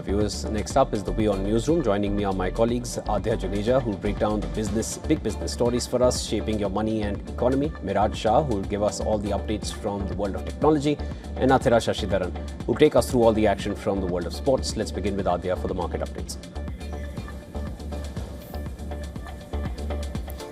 our viewers. Next up is the WION Newsroom. Joining me are my colleagues Adya Juneja, who will break down the big business stories for us, shaping your money and economy. Miraj Shah, who will give us all the updates from the world of technology. And Athira Shashidharan, who will take us through all the action from the world of sports. Let's begin with Adya for the market updates.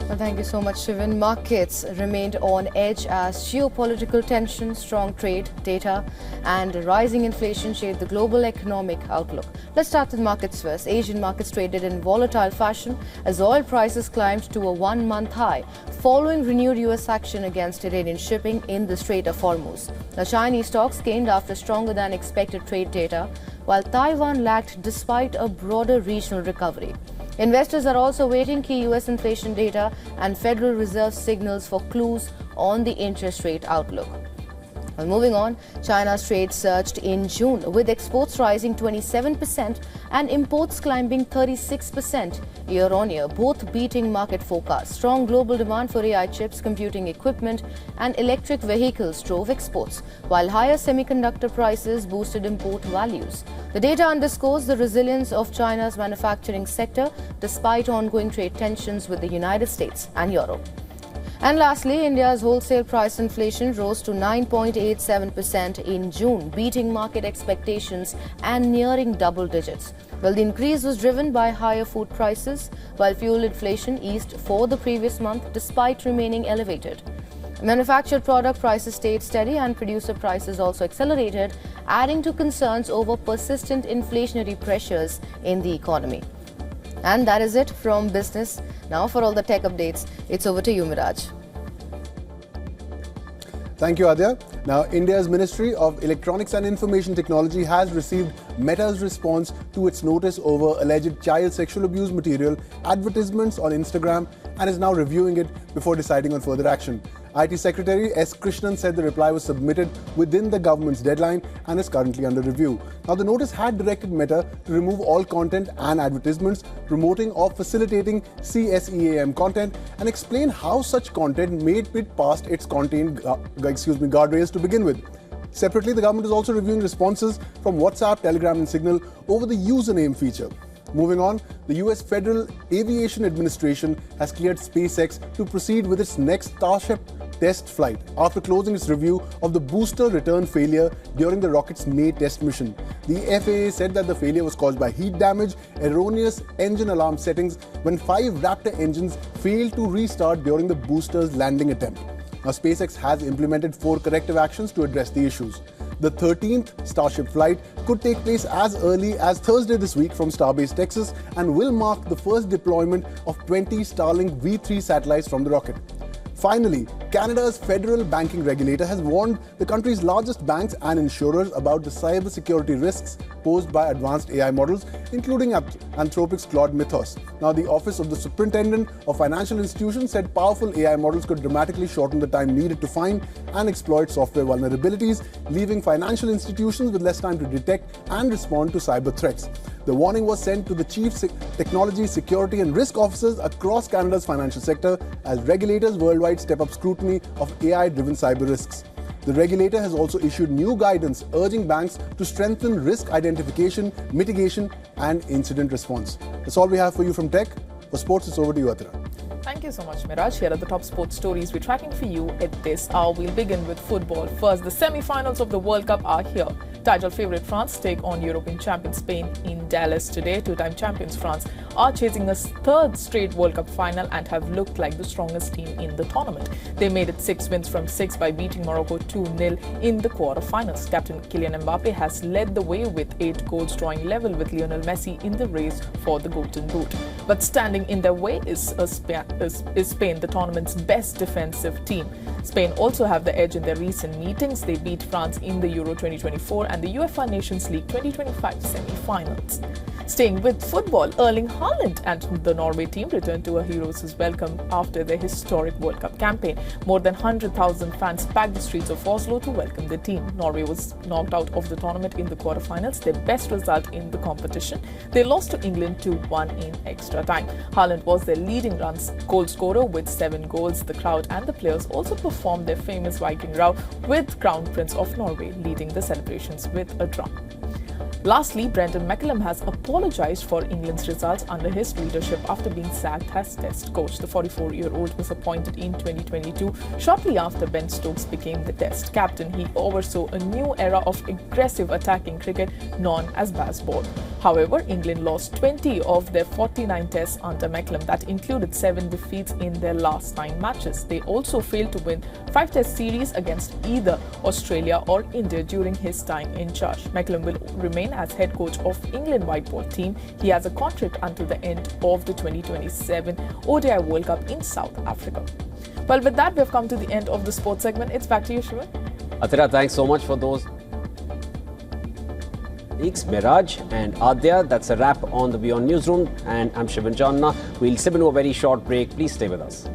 Well, thank you so much, Shivan. Markets remained on edge as geopolitical tensions, strong trade data and rising inflation shaped the global economic outlook. Let's start with markets first. Asian markets traded in volatile fashion as oil prices climbed to a one-month high following renewed US action against Iranian shipping in the Strait of Hormuz. The Chinese stocks gained after stronger than expected trade data, while Taiwan lagged despite a broader regional recovery. Investors are also waiting key US inflation data and Federal Reserve signals for clues on the interest rate outlook. Well, moving on, China's trade surged in June, with exports rising 27% and imports climbing 36% year-on-year, both beating market forecasts. Strong global demand for AI chips, computing equipment and electric vehicles drove exports, while higher semiconductor prices boosted import values. The data underscores the resilience of China's manufacturing sector despite ongoing trade tensions with the United States and Europe. And lastly, India's wholesale price inflation rose to 9.87% in June, beating market expectations and nearing double digits. Well, the increase was driven by higher food prices, while fuel inflation eased for the previous month despite remaining elevated. Manufactured product prices stayed steady and producer prices also accelerated, adding to concerns over persistent inflationary pressures in the economy. And that is it from business. Now for all the tech updates, it's over to you, Miraj. Thank you, Adya. Now, India's Ministry of Electronics and Information Technology has received Meta's response to its notice over alleged child sexual abuse material advertisements on Instagram and is now reviewing it before deciding on further action. IT Secretary S. Krishnan said the reply was submitted within the government's deadline and is currently under review. Now, the notice had directed Meta to remove all content and advertisements promoting or facilitating CSAM content and explain how such content made it past its guardrails to begin with. Separately, the government is also reviewing responses from WhatsApp, Telegram and Signal over the username feature. Moving on, the US Federal Aviation Administration has cleared SpaceX to proceed with its next Starship test flight after closing its review of the booster return failure during the rocket's May test mission. The FAA said that the failure was caused by heat damage, erroneous engine alarm settings when 5 Raptor engines failed to restart during the booster's landing attempt. Now, SpaceX has implemented 4 corrective actions to address the issues. The 13th Starship flight could take place as early as Thursday this week from Starbase, Texas, and will mark the first deployment of 20 Starlink V3 satellites from the rocket. Finally, Canada's federal banking regulator has warned the country's largest banks and insurers about the cybersecurity risks posed by advanced AI models, including Anthropic's Claude Mythos. Now, the Office of the Superintendent of Financial Institutions said powerful AI models could dramatically shorten the time needed to find and exploit software vulnerabilities, leaving financial institutions with less time to detect and respond to cyber threats. The warning was sent to the chief technology, security and risk officers across Canada's financial sector as regulators worldwide step up scrutiny of AI-driven cyber risks. The regulator has also issued new guidance urging banks to strengthen risk identification, mitigation and incident response. That's all we have for you from Tech. For sports, it's over to you, Athira. Thank you so much, Miraj. Here are the top sports stories we're tracking for you at this hour. We'll begin with football. First, the semi-finals of the World Cup are here. Title favourite France take on European champion Spain in Dallas today. Two-time champions France are chasing a third straight World Cup final and have looked like the strongest team in the tournament. They made it 6 wins from 6 by beating Morocco 2-0 in the quarter-finals. Captain Kylian Mbappe has led the way with 8 goals, drawing level with Lionel Messi in the race for the Golden Boot. But standing in their way is Spain, the tournament's best defensive team. Spain also have the edge in their recent meetings. They beat France in the Euro 2024 and the UEFA Nations League 2025 semi-finals. Staying with football, Erling Haaland and the Norway team returned to a hero's welcome after their historic World Cup campaign. More than 100,000 fans packed the streets of Oslo to welcome the team. Norway was knocked out of the tournament in the quarterfinals, their best result in the competition. They lost to England 2-1 in extra time. Haaland was their leading goal scorer with 7 goals. The crowd and the players also performed their famous Viking row with Crown Prince of Norway leading the celebrations with a drum. Lastly, Brendan McCullum has apologised for England's results under his leadership after being sacked as Test coach. The 44-year-old was appointed in 2022, shortly after Ben Stokes became the Test captain. He oversaw a new era of aggressive attacking cricket known as baseball. However, England lost 20 of their 49 tests under McCullum. That included 7 defeats in their last 9 matches. They also failed to win 5 test series against either Australia or India during his time in charge. McCullum will remain as head coach of England white ball team. He has a contract until the end of the 2027 ODI World Cup in South Africa. Well, with that, we've come to the end of the sports segment. It's back to you, Shivan. Atira, thanks so much for those. Miraj and Adya, that's a wrap on the WION Newsroom, and I'm Shivan Janna. We'll step into a very short break. Please stay with us.